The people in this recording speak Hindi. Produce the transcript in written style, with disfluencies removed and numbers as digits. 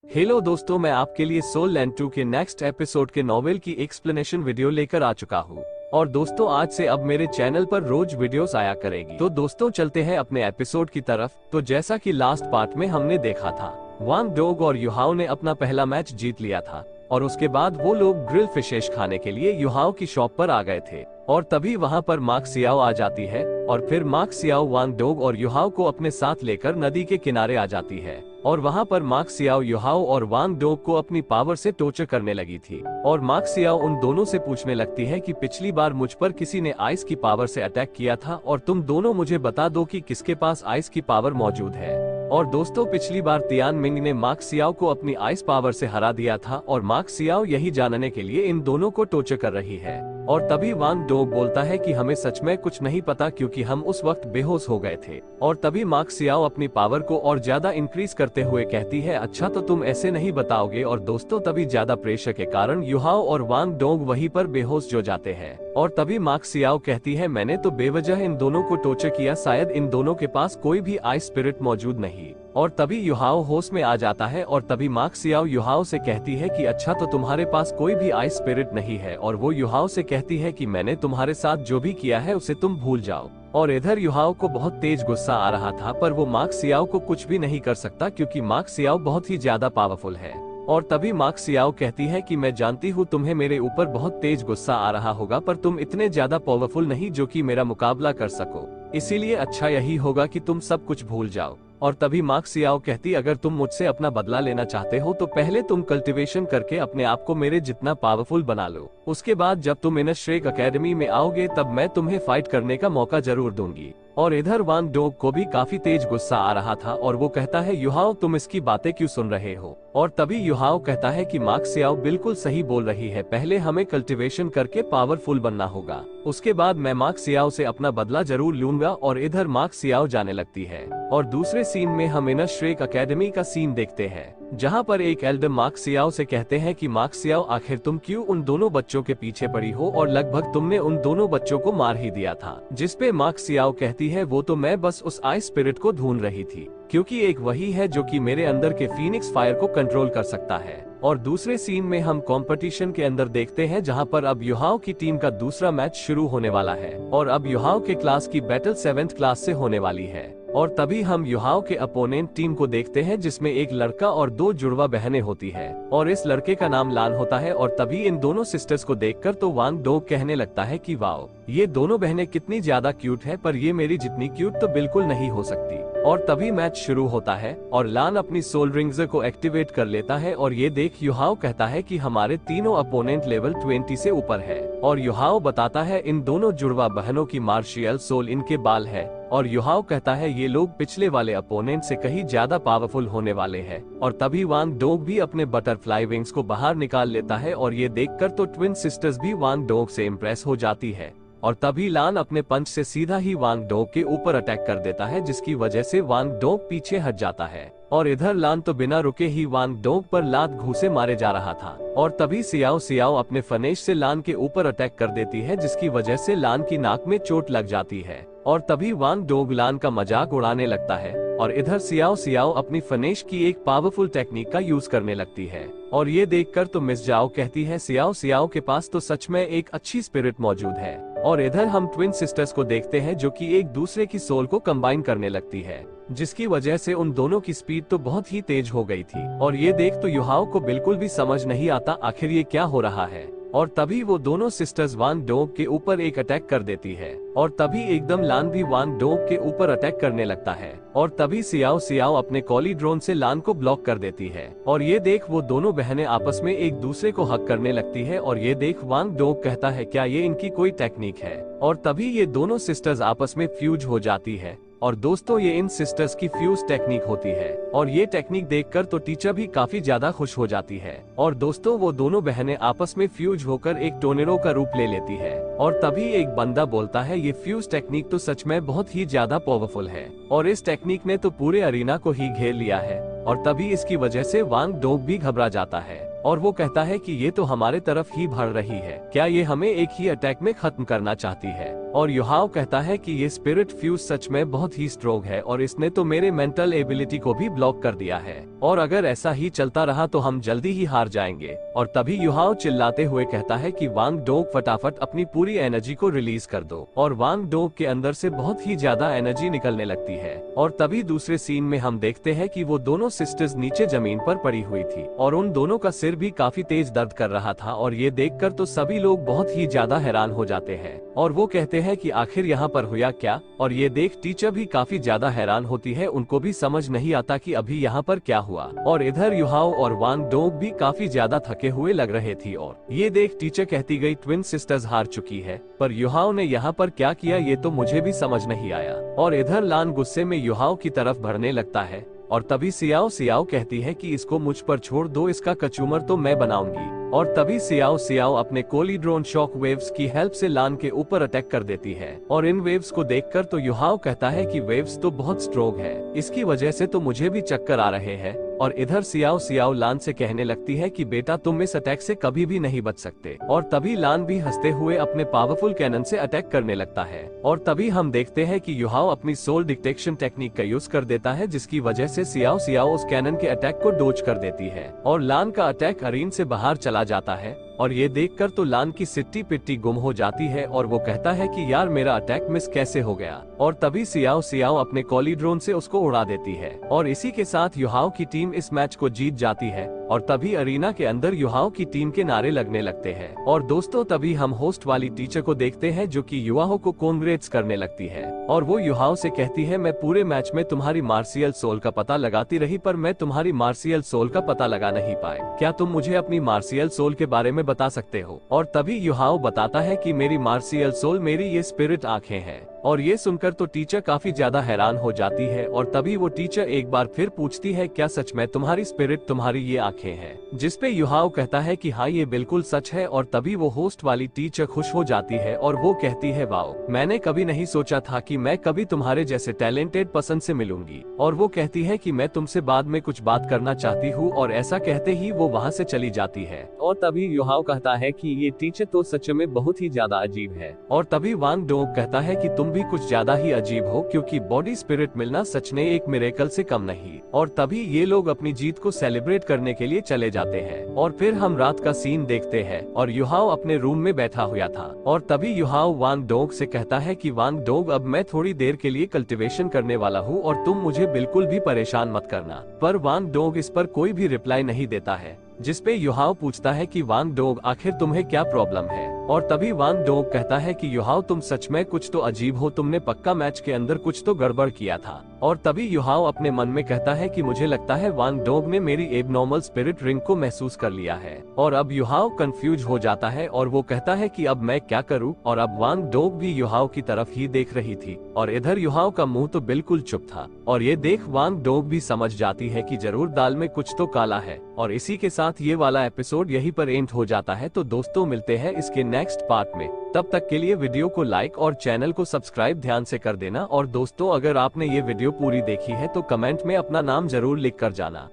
हेलो दोस्तों, मैं आपके लिए सोल लैंड 2 के नेक्स्ट एपिसोड के नॉवेल की एक्सप्लेनेशन वीडियो लेकर आ चुका हूँ। और दोस्तों, आज से अब मेरे चैनल पर रोज वीडियोस आया करेगी। तो दोस्तों, चलते हैं अपने एपिसोड की तरफ। तो जैसा कि लास्ट पार्ट में हमने देखा था, वांग डोग और युहाओ ने अपना पहला मैच जीत लिया था और उसके बाद वो लोग ग्रिल फिशेस खाने के लिए युहाओ की शॉप पर आ गए थे। और तभी वहाँ पर मार्क सियाओ आ जाती है और फिर मार्क सियाओ वांग डोग और युहाओ को अपने साथ लेकर नदी के किनारे आ जाती है। और वहाँ पर मार्क सियाओ युहाओ और वांग डोग को अपनी पावर से टॉर्चर करने लगी थी। और मार्क सियाओ उन दोनों से पूछने लगती है कि पिछली बार मुझ पर किसी ने आइस की पावर से अटैक किया था और तुम दोनों मुझे बता दो कि किसके पास आइस की पावर मौजूद है। और दोस्तों, पिछली बार तियान मिंग ने मार्क सियाओ को अपनी आइस पावर से हरा दिया था और मार्क सियाओ यही जानने के लिए इन दोनों को टॉर्चर कर रही है। और तभी वांग डोग बोलता है कि हमें सच में कुछ नहीं पता क्योंकि हम उस वक्त बेहोश हो गए थे। और तभी मार्क सियाओ अपनी पावर को और ज्यादा इंक्रीज करते हुए कहती है, अच्छा तो तुम ऐसे नहीं बताओगे। और दोस्तों, तभी ज्यादा प्रेशर के कारण युहाओ और वांग डोग वहीं पर बेहोश हो जाते हैं। और तभी मार्क सियाओ कहती है, मैंने तो बेवजह इन दोनों को टॉर्चर किया, शायद इन दोनों के पास कोई भी आइस स्पिरिट मौजूद नहीं। और तभी युहाओ होश में आ जाता है और तभी मार्क सियाओ युहाओ से कहती है कि अच्छा तो तुम्हारे पास कोई भी आइस स्पिरिट नहीं है। और वो युहाओ से कहती है कि मैंने तुम्हारे साथ जो भी किया है उसे तुम भूल जाओ। और इधर युहाओ को बहुत तेज गुस्सा आ रहा था, पर वो मार्क सियाओ को कुछ भी नहीं कर सकता क्योंकि मार्क सियाओ बहुत ही ज्यादा पावरफुल है। और तभी मार्क सियाओ कहती है कि मैं जानती हूँ तुम्हें मेरे ऊपर बहुत तेज गुस्सा आ रहा होगा, पर तुम इतने ज्यादा पावरफुल नहीं जो कि मेरा मुकाबला कर सको, इसीलिए अच्छा यही होगा कि तुम सब कुछ भूल जाओ। और तभी मार्क सियाओ कहती, अगर तुम मुझसे अपना बदला लेना चाहते हो तो पहले तुम कल्टीवेशन करके अपने आप को मेरे जितना पावरफुल बना लो। उसके बाद जब तुम इनर श्रेक एकेडमी में आओगे तब मैं तुम्हें फाइट करने का मौका जरूर दूंगी। और इधर वांग डोग को भी काफी तेज गुस्सा आ रहा था और वो कहता है, युहाओ तुम इसकी बातें क्यों सुन रहे हो। और तभी युहाओ कहता है कि मार्क सियाओ बिल्कुल सही बोल रही है, पहले हमें कल्टीवेशन करके पावरफुल बनना होगा, उसके बाद मैं मार्क सियाओ से अपना बदला जरूर लूंगा। और इधर मार्क सियाओ जाने लगती है और दूसरे सीन में हम इनर श्रेक एकेडमी का सीन देखते हैं, जहाँ पर एक एल्डर मार्क सियाओ से कहते हैं कि मार्क सियाओ आखिर तुम क्यों उन दोनों बच्चों के पीछे पड़ी हो और लगभग तुमने उन दोनों बच्चों को मार ही दिया था। जिसपे मार्क सियाओ कहती है, वो तो मैं बस उस आइस स्पिरिट को ढूंढ रही थी क्योंकि एक वही है जो कि मेरे अंदर के फीनिक्स फायर को कंट्रोल कर सकता है। और दूसरे सीन में हम कंपटीशन के अंदर देखते हैं, जहां पर अब युहाओ की टीम का दूसरा मैच शुरू होने वाला है और अब युहाओ के क्लास की बैटल 7th क्लास से होने वाली है। और तभी हम युहाओ के अपोनेंट टीम को देखते हैं, जिसमें एक लड़का और 2 जुड़वा बहनें होती है और इस लड़के का नाम लान होता है। और तभी इन दोनों सिस्टर्स को देखकर तो वांग डोग कहने लगता है कि वाओ, ये दोनों बहनें कितनी ज्यादा क्यूट है, पर ये मेरी जितनी क्यूट तो बिल्कुल नहीं हो सकती। और तभी मैच शुरू होता है और लान अपनी सोल रिंग्स को एक्टिवेट कर लेता है और ये देख युहाओ कहता है कि हमारे तीनों अपोनेंट लेवल 20 से ऊपर है। और युहाओ बताता है इन दोनों जुड़वा बहनों की मार्शियल सोल इनके बाल है। और युहाओ कहता है ये लोग पिछले वाले अपोनेंट से कहीं ज्यादा पावरफुल होने वाले हैं। और तभी वांग डोग भी अपने बटरफ्लाई विंग्स को बाहर निकाल लेता है और ये देखकर तो ट्विन सिस्टर्स भी वांग डोग से इम्प्रेस हो जाती है। और तभी लान अपने पंच से सीधा ही वांग डोग के ऊपर अटैक कर देता है, जिसकी वजह से वांग डोग पीछे हट जाता है। और इधर लान तो बिना रुके ही वांग डोग पर लात घूसे मारे जा रहा था। और तभी सियाओ सियाओ अपने फनेश से लान के ऊपर अटैक कर देती है, जिसकी वजह से लान की नाक में चोट लग जाती है। और तभी वांग डोग लान का मजाक उड़ाने लगता है और इधर सियाओ सियाओ अपनी फनेश की एक पावरफुल टेक्निक का यूज करने लगती है। और ये देखकर तो मिस जाओ कहती है, सियाओ सियाओ के पास तो सच में एक अच्छी स्पिरिट मौजूद है। और इधर हम ट्विन सिस्टर्स को देखते हैं जो कि एक दूसरे की सोल को कंबाइन करने लगती है, जिसकी वजह से उन दोनों की स्पीड तो बहुत ही तेज हो गई थी। और ये देख तो युहाओ को बिल्कुल भी समझ नहीं आता आखिर ये क्या हो रहा है। और तभी वो दोनों सिस्टर्स वांग डोग के ऊपर एक अटैक कर देती है और तभी एकदम लान भी वांग डोग के ऊपर अटैक करने लगता है। और तभी सियाओ सियाओ अपने कॉली ड्रोन से लान को ब्लॉक कर देती है। और ये देख वो दोनों बहनें आपस में एक दूसरे को हक करने लगती है। और ये देख वांग डोग कहता है, क्या ये इनकी कोई टेक्निक है। और तभी ये दोनों सिस्टर्स आपस में फ्यूज हो जाती है। और दोस्तों, ये इन सिस्टर्स की फ्यूज टेक्निक होती है और ये टेक्निक देखकर तो टीचर भी काफी ज्यादा खुश हो जाती है। और दोस्तों, वो दोनों बहनें आपस में फ्यूज होकर एक टोर्नेडो का रूप ले लेती है। और तभी एक बंदा बोलता है, ये फ्यूज टेक्निक तो सच में बहुत ही ज्यादा पावरफुल है और इस टेक्निक ने तो पूरे अरीना को ही घेर लिया है। और तभी इसकी वजह से वांग डोग भी घबरा जाता है और वो कहता है कि ये तो हमारे तरफ ही बढ़ रही है, क्या ये हमें एक ही अटैक में खत्म करना चाहती है। और युहाओ कहता है कि ये स्पिरिट फ्यूज सच में बहुत ही स्ट्रोंग है और इसने तो मेरे मेंटल एबिलिटी को भी ब्लॉक कर दिया है और अगर ऐसा ही चलता रहा तो हम जल्दी ही हार जाएंगे। और तभी युहाओ चिल्लाते हुए कहता है कि वांग डोग फटाफट अपनी पूरी एनर्जी को रिलीज कर दो और वांग डोग के अंदर से बहुत ही ज्यादा एनर्जी निकलने लगती है। और तभी दूसरे सीन में हम देखते हैं कि वो दोनों सिस्टर्स नीचे जमीन पर पड़ी हुई थी और उन दोनों का सिर भी काफी तेज दर्द कर रहा था और ये देखकर तो सभी लोग बहुत ही ज्यादा हैरान हो जाते हैं और वो कहते हैं कि आखिर यहाँ पर हुआ क्या। और ये देख टीचर भी काफी ज्यादा हैरान होती है, उनको भी समझ नहीं आता कि अभी यहाँ पर क्या हुआ। और इधर युहाओ और वांग डोग भी काफी ज्यादा थके हुए लग रहे थी और ये देख टीचर कहती गई ट्विन सिस्टर्स हार चुकी है, पर युहाओ ने यहाँ पर क्या किया ये तो मुझे भी समझ नहीं आया। और इधर लान गुस्से में युहाओ की तरफ भरने लगता है और तभी सियाओ कहती है कि इसको मुझ पर छोड़ दो, इसका कचूमर तो मैं बनाऊंगी। और तभी सियाओ अपने कोलीड्रोन शॉक वेव्स की हेल्प से लान के ऊपर अटैक कर देती है और इन वेव्स को देखकर तो युहाओ कहता है कि वेव्स तो बहुत स्ट्रोंग है, इसकी वजह से तो मुझे भी चक्कर आ रहे हैं। और इधर सियाओ लान से कहने लगती है कि बेटा तुम इस अटैक से कभी भी नहीं बच सकते। और तभी लान भी हंसते हुए अपने पावरफुल कैनन से अटैक करने लगता है और तभी हम देखते हैं कि युहाओ अपनी सोल डिटेक्शन टेक्निक का यूज कर देता है, जिसकी वजह से सियाओ उस कैनन के अटैक को डोज कर देती है और लान का अटैक अरीन से बाहर चला जाता है। और ये देखकर तो लान की सिट्टी पिट्टी गुम हो जाती है और वो कहता है कि यार मेरा अटैक मिस कैसे हो गया। और तभी सियाओ अपने कोलीड्रोन से उसको उड़ा देती है और इसी के साथ युहाओ की टीम इस मैच को जीत जाती है। और तभी अरीना के अंदर युहाओ की टीम के नारे लगने लगते हैं। और दोस्तों तभी हम होस्ट वाली टीचर को देखते हैं जो कि युहाओ को कॉन्ग्रेट्स करने लगती है और वो युहाओ से कहती है मैं पूरे मैच में तुम्हारी मार्शियल सोल का पता लगाती रही पर मैं तुम्हारी मार्शियल सोल का पता लगा नहीं पाए, क्या तुम मुझे अपनी मार्शियल सोल के बारे में बता सकते हो। और तभी युहाओ बताता है कि मेरी मार्शियल सोल मेरी ये स्पिरिट आंखें हैं। और ये सुनकर तो टीचर काफी ज्यादा हैरान हो जाती है और तभी वो टीचर एक बार फिर पूछती है क्या सच में तुम्हारी स्पिरिट तुम्हारी ये आंखें हैं, जिसपे युहाओ कहता है कि हाँ ये बिल्कुल सच है। और तभी वो होस्ट वाली टीचर खुश हो जाती है और वो कहती है वाओ, मैंने कभी नहीं सोचा था कि मैं कभी तुम्हारे जैसे टैलेंटेड पर्सन से मिलूंगी। और वो कहती है कि मैं तुमसे बाद में कुछ बात करना चाहती हूँ और ऐसा कहते ही वो वहाँ से चली जाती है। और तभी युहाओ कहता है कि ये टीचर तो सच में बहुत ही ज्यादा अजीब है। और तभी वांग डोग कहता है कि तुम भी कुछ ज्यादा ही अजीब हो, क्योंकि बॉडी स्पिरिट मिलना सच में एक मिरेकल से कम नहीं। और तभी ये लोग अपनी जीत को सेलिब्रेट करने के लिए चले जाते हैं। और फिर हम रात का सीन देखते हैं और युहाओ अपने रूम में बैठा हुआ था और तभी युहाओ वांग डोग से कहता है कि वांग डोग अब मैं थोड़ी देर के लिए कल्टीवेशन करने वाला हूँ और तुम मुझे बिल्कुल भी परेशान मत करना। पर वांग डोग इस पर कोई भी रिप्लाई नहीं देता है, जिसपे युहाओ पूछता है कि वांग डोग आखिर तुम्हें क्या प्रॉब्लम है। और तभी वांग डोग कहता है कि युहाओ तुम सच में कुछ तो अजीब हो, तुमने पक्का मैच के अंदर कुछ तो गड़बड़ किया था। और तभी युहाओ अपने मन में कहता है कि मुझे लगता है वांग डोग ने मेरी एबनॉर्मल स्पिरिट रिंग को महसूस कर लिया है। और अब युहाओ कंफ्यूज हो जाता है और वो कहता है कि अब मैं क्या करूं। और अब वांग डोग भी युहाओ की तरफ ही देख रही थी और इधर युहाओ का मुंह तो बिल्कुल चुप था। और ये देख वांग डोग भी समझ जाती है कि जरूर दाल में कुछ तो काला है। और इसी के साथ ये वाला एपिसोड यहीं पर एंड हो जाता है। तो दोस्तों मिलते हैं इसके नेक्स्ट पार्ट में, तब तक के लिए वीडियो को लाइक और चैनल को सब्सक्राइब ध्यान से कर देना। और दोस्तों अगर आपने ये वीडियो पूरी देखी है तो कमेंट में अपना नाम जरूर लिख कर जाना।